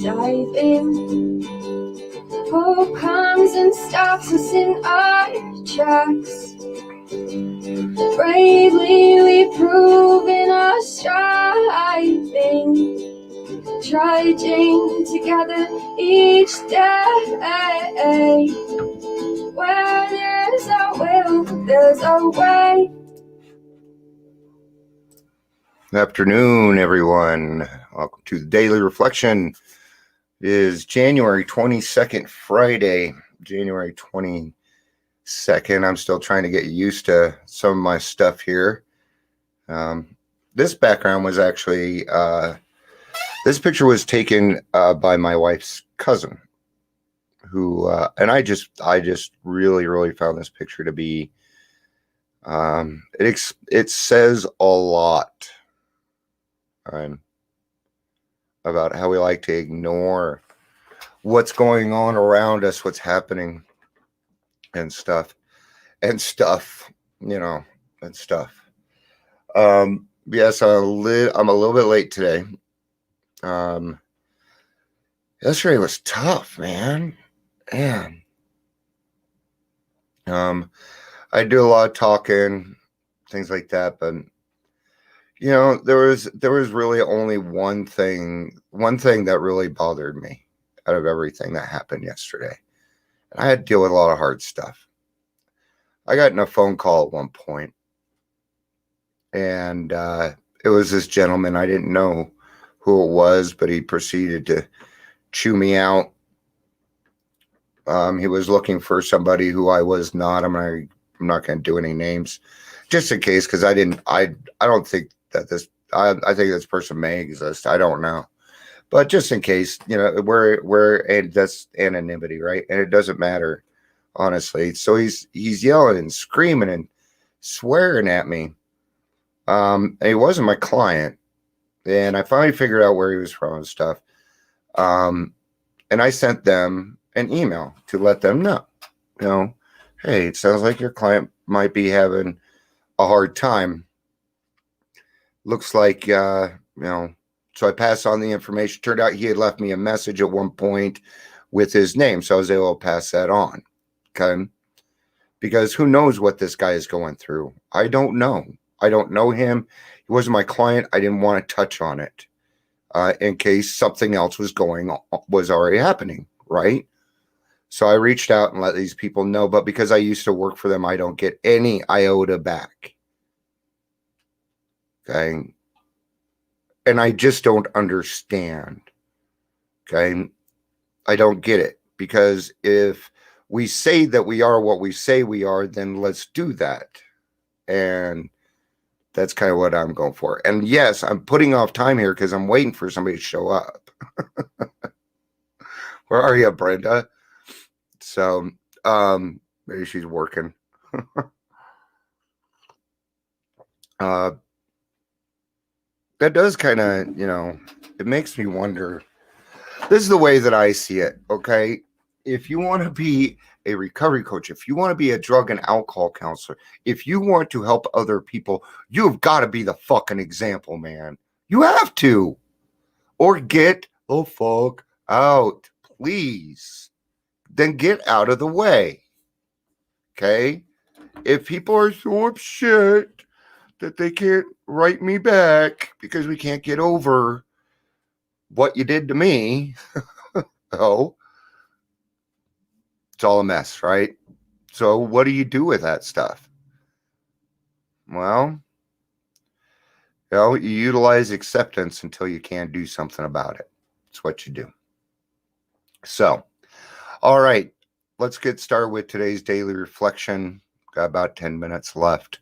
dive in. Hope comes and stops us in our tracks. Bravely we've proven our striving, trudging together each day. Where there's a will, there's a way. Good afternoon, everyone. Welcome to the Daily Reflection. It is January 22nd, Friday, January 22nd. I'm still trying to get used to some of my stuff here. This background was actually, this picture was taken by my wife's cousin, who, and I just really found this picture to be, it says a lot about how we like to ignore what's going on around us, what's happening, and stuff. Yes, I'm a little bit late today. Yesterday was tough, man. I do a lot of talking, things like that, but there was really only one thing that really bothered me out of everything that happened yesterday. And I had to deal with a lot of hard stuff. I got in a phone call at one point, and it was this gentleman. I didn't know who it was, but he proceeded to chew me out. He was looking for somebody who I was not. I'm not going to do any names, just in case, because I don't think that I think this person may exist. I don't know. But just in case, and that's anonymity, right? And it doesn't matter, honestly. So he's yelling and screaming and swearing at me. And he wasn't my client. And I finally figured out where he was from and stuff. And I sent them an email to let them know, hey, it sounds like your client might be having a hard time. Looks like, so I passed on the information. Turned out he had left me a message at one point with his name, so I was able to pass that on. Okay? Because who knows what this guy is going through? I don't know. I don't know him. He wasn't my client. I didn't want to touch on it in case something else was already happening, right? So I reached out and let these people know, but because I used to work for them, I don't get any iota back. Okay. And I just don't understand. Okay. I don't get it, because if we say that we are what we say we are, then let's do that. And that's kind of what I'm going for. And yes, I'm putting off time here because I'm waiting for somebody to show up. Where are you, Brenda? So, maybe she's working. That does kind of, it makes me wonder. This is the way that I see it, okay? If you want to be a recovery coach, if you want to be a drug and alcohol counselor, if you want to help other people, you've got to be the fucking example, man. You have to. Or get the fuck out, please. Then get out of the way, okay? If people are so upset that they can't write me back because we can't get over what you did to me, it's all a mess, right? So what do you do with that stuff? Well, you utilize acceptance until you can't do something about it. It's what you do. So, all right, let's get started with today's daily reflection. Got about 10 minutes left.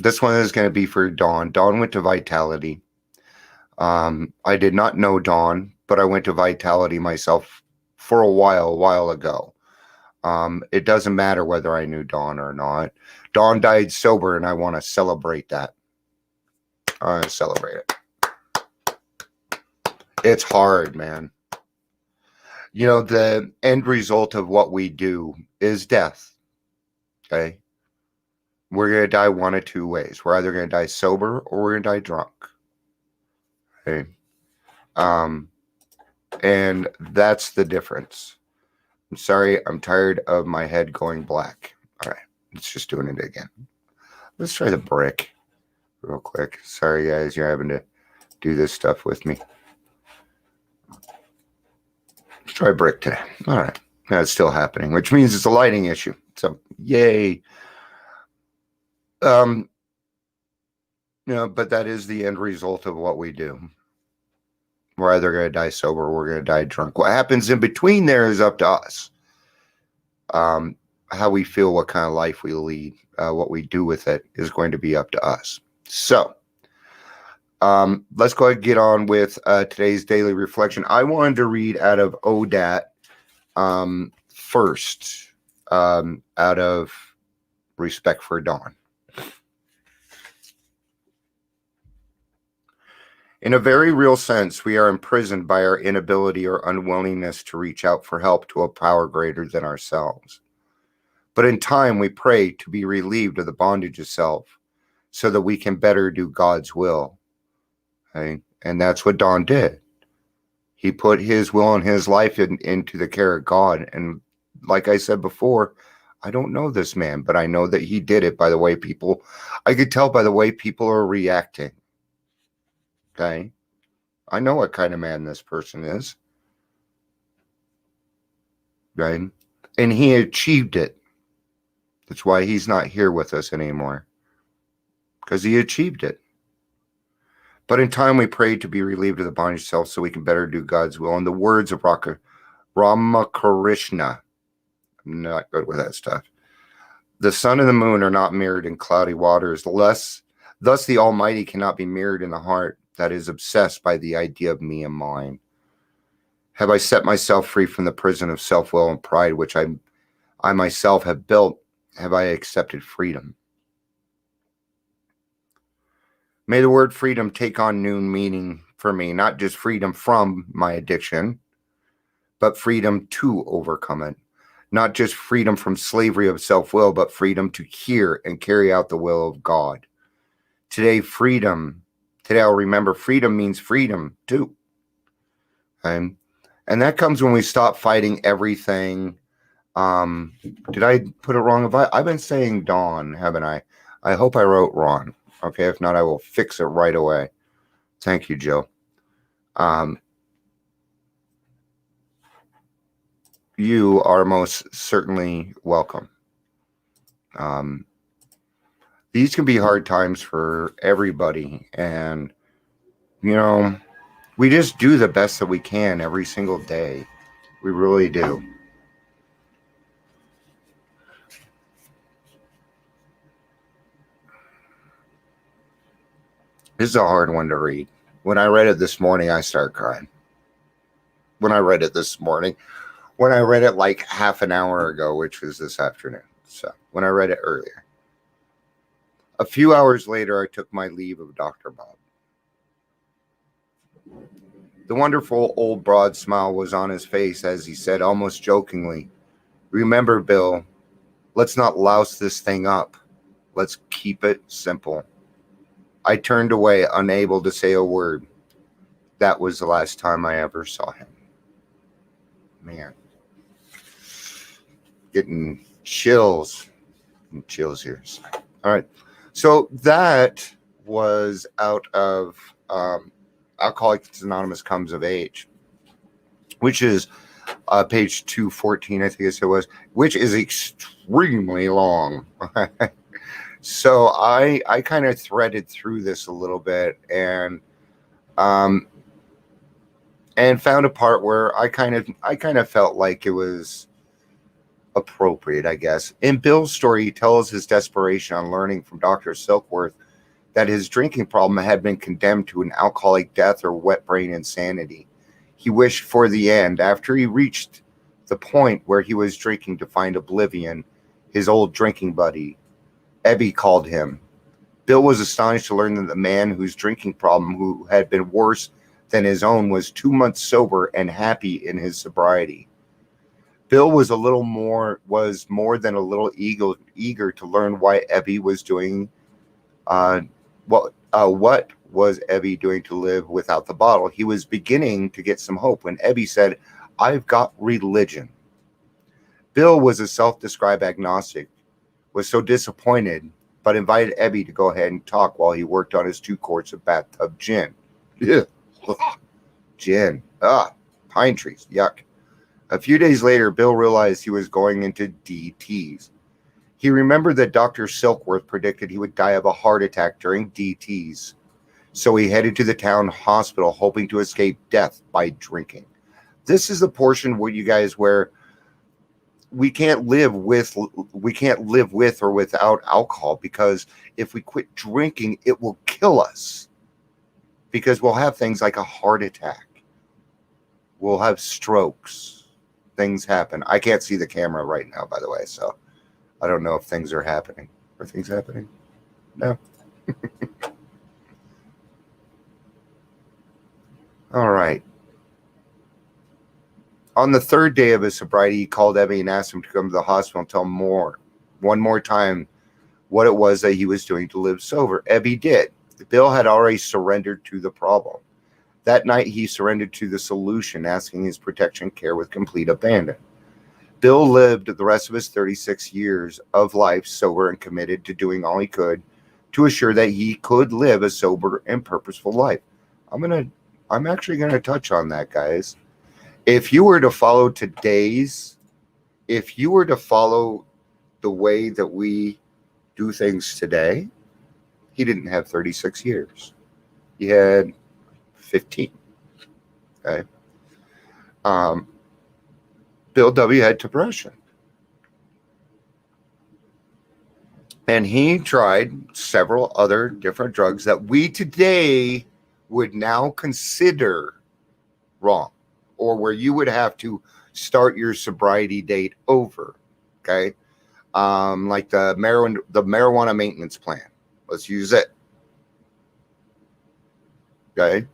This one is going to be for Dawn. Dawn went to Vitality. I did not know Dawn, but I went to Vitality myself for a while ago. It doesn't matter whether I knew Dawn or not. Dawn died sober, and I want to celebrate that. I want to celebrate it. It's hard, man. The end result of what we do is death. Okay? We're going to die one of two ways. We're either going to die sober or we're going to die drunk. Okay? And that's the difference. I'm sorry, I'm tired of my head going black. All right, it's just doing it again. Let's try the brick real quick. Sorry, guys, you're having to do this stuff with me. Let's try brick today. All right, now it's still happening, which means it's a lighting issue. So, yay. But that is the end result of what we do. We're either going to die sober or we're going to die drunk. What happens in between there is up to us. How we feel, what kind of life we lead, what we do with it is going to be up to us. So, let's go ahead and get on with today's daily reflection. I wanted to read out of Odat first, out of respect for Dawn. In a very real sense, we are imprisoned by our inability or unwillingness to reach out for help to a power greater than ourselves. But in time, we pray to be relieved of the bondage of self so that we can better do God's will. Okay? And that's what Don did. He put his will and his life into the care of God. And like I said before, I don't know this man, but I know that he did it by the way I could tell by the way people are reacting. Okay? I know what kind of man this person is. Right? And he achieved it. That's why he's not here with us anymore. Because he achieved it. But in time we pray to be relieved of the bondage of self so we can better do God's will. In the words of Ramakrishna, I'm not good with that stuff. The sun and the moon are not mirrored in cloudy waters. Thus the Almighty cannot be mirrored in the heart that is obsessed by the idea of me and mine. Have I set myself free from the prison of self-will and pride, which I myself have built? Have I accepted freedom? May the word freedom take on new meaning for me, not just freedom from my addiction, but freedom to overcome it. Not just freedom from slavery of self-will, but freedom to hear and carry out the will of God. Today I'll remember freedom means freedom too. And that comes when we stop fighting everything. Did I put it wrong? I've been saying Dawn, haven't I? I hope I wrote wrong. Okay, if not, I will fix it right away. Thank you, Joe. You are most certainly welcome. These can be hard times for everybody, and we just do the best that we can every single day. We really do. This is a hard one to read. When I read it this morning, I started crying. When I read it like half an hour ago, which was this afternoon. So when I read it earlier. A few hours later, I took my leave of Dr. Bob. The wonderful old broad smile was on his face as he said, almost jokingly, "Remember, Bill, let's not louse this thing up. Let's keep it simple." I turned away, unable to say a word. That was the last time I ever saw him. Man. Getting chills. Chills here. All right. So that was out of Alcoholics Anonymous Comes of Age, which is page 214, I think it was, which is extremely long. So I kind of threaded through this a little bit and found a part where I kind of felt like it was appropriate, I guess. In Bill's story, he tells his desperation on learning from Dr. Silkworth that his drinking problem had been condemned to an alcoholic death or wet brain insanity. He wished for the end. After he reached the point where he was drinking to find oblivion, his old drinking buddy, Ebby, called him. Bill was astonished to learn that the man whose drinking problem, who had been worse than his own, was 2 months sober and happy in his sobriety. Bill was more than a little eager to learn why Ebby was doing what What was Ebby doing to live without the bottle? He was beginning to get some hope when Ebby said, "I've got religion." Bill was a self-described agnostic, was so disappointed, but invited Ebby to go ahead and talk while he worked on his 2 quarts of bathtub gin. Yeah. Gin. Pine trees. Yuck. A few days later, Bill realized he was going into DTs. He remembered that Dr. Silkworth predicted he would die of a heart attack during DTs. So he headed to the town hospital, hoping to escape death by drinking. This is the portion where we can't live with or without alcohol, because if we quit drinking, it will kill us, because we'll have things like a heart attack. We'll have strokes. Things happen. I can't see the camera right now, by the way, so I don't know if things are happening. Are things happening? No. All right. On the third day of his sobriety, he called Ebby and asked him to come to the hospital and tell him one more time, what it was that he was doing to live sober. Ebby did. Bill had already surrendered to the problem. That night, he surrendered to the solution, asking his protection care with complete abandon. Bill lived the rest of his 36 years of life sober and committed to doing all he could to assure that he could live a sober and purposeful life. I'm actually going to touch on that, guys. If you were to follow the way that we do things today, he didn't have 36 years. He had 15. Okay. Bill W. had depression. And he tried several other different drugs that we today would now consider wrong, or where you would have to start your sobriety date over. Okay. Like the marijuana maintenance plan. Let's use it. Okay.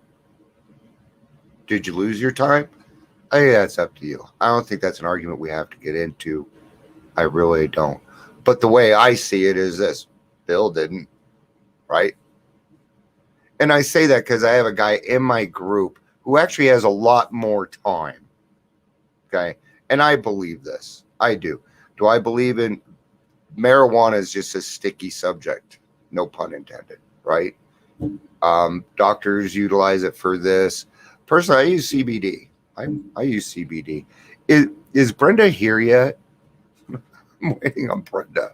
Did you lose your time? Hey, that's up to you. I don't think that's an argument we have to get into. I really don't. But the way I see it is this: Bill didn't, right? And I say that because I have a guy in my group who actually has a lot more time. Okay. And I believe this. I do. Do I believe in marijuana is just a sticky subject? No pun intended, right? Doctors utilize it for this. Personally, I use CBD. I use CBD. Is Brenda here yet? I'm waiting on Brenda.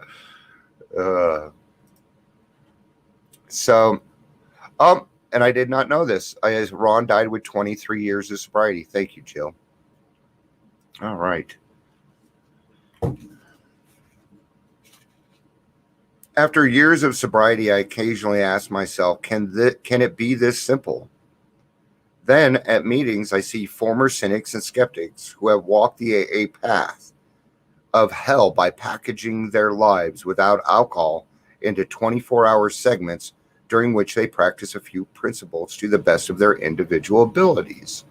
And I did not know this. Ron died with 23 years of sobriety. Thank you, Jill. All right. After years of sobriety, I occasionally ask myself, can it be this simple? Then at meetings, I see former cynics and skeptics who have walked the AA path of hell by packaging their lives without alcohol into 24-hour segments during which they practice a few principles to the best of their individual abilities.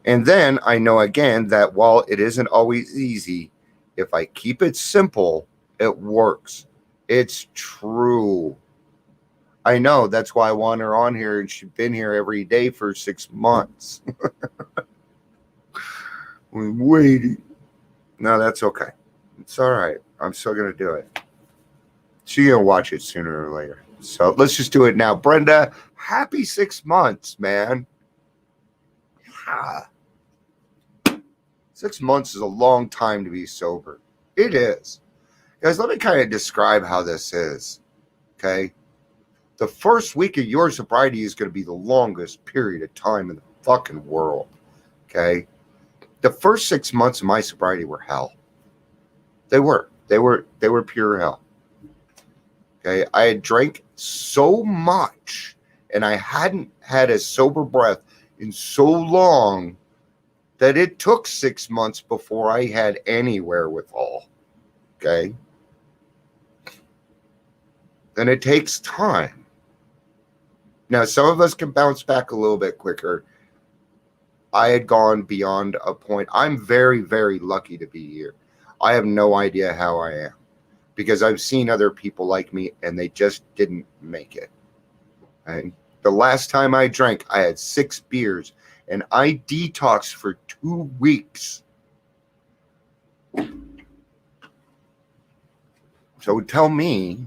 And then I know again that while it isn't always easy, if I keep it simple, it works. It's true. I know. That's why I want her on here, and she's been here every day for 6 months. We're waiting. No, that's okay. It's all right. I'm still going to do it. She's going to watch it sooner or later. So let's just do it now. Brenda, happy 6 months, man. Yeah. 6 months is a long time to be sober. It is. Guys, let me kind of describe how this is. Okay? The first week of your sobriety is going to be the longest period of time in the fucking world. Okay? The first 6 months of my sobriety were hell. They were pure hell. Okay? I had drank so much, and I hadn't had a sober breath in so long that it took 6 months before I had any wherewithal. Okay? And it takes time. Now, some of us can bounce back a little bit quicker. I had gone beyond a point. I'm very, very lucky to be here. I have no idea how I am. because I've seen other people like me and they just didn't make it. And the last time I drank, I had 6 beers and I detoxed for 2 weeks. So tell me,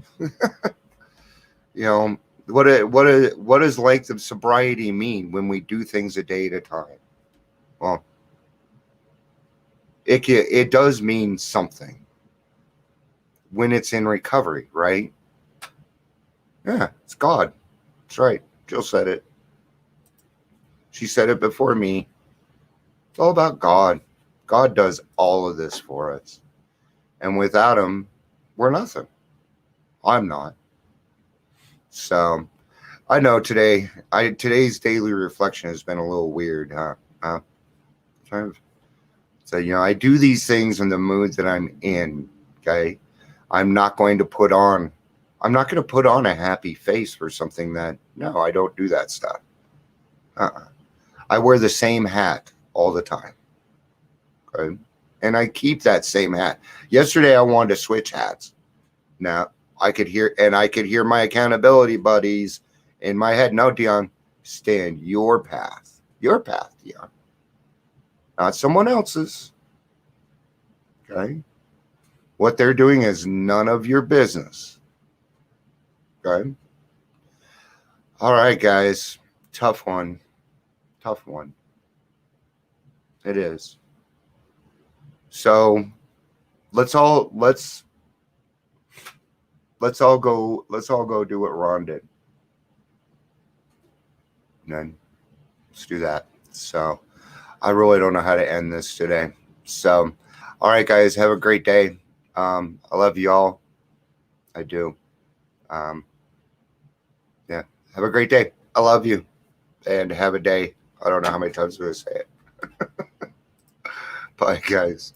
what does length of sobriety mean when we do things a day at a time? Well, it does mean something when it's in recovery, right? Yeah, it's God. That's right. Jill said it. She said it before me. It's all about God. God does all of this for us. And without him, we're nothing. I'm not. So I know today's daily reflection has been a little weird, huh? Kind of. So, I do these things in the mood that I'm in. Okay. I'm not going to put on a happy face for something no, I don't do that stuff. I wear the same hat all the time. Okay. And I keep that same hat. Yesterday I wanted to switch hats. Now I could hear my accountability buddies in my head. No, Dion, stay in your path. Your path, Dion. Not someone else's. Okay. What they're doing is none of your business. Okay. All right, guys. Tough one. It is. So let's all go do what Ron did. And then let's do that. So I really don't know how to end this today. So all right, guys, have a great day. I love you all. I do. Yeah. Have a great day. I love you. And have a day. I don't know how many times I'm going to say it. Bye, guys.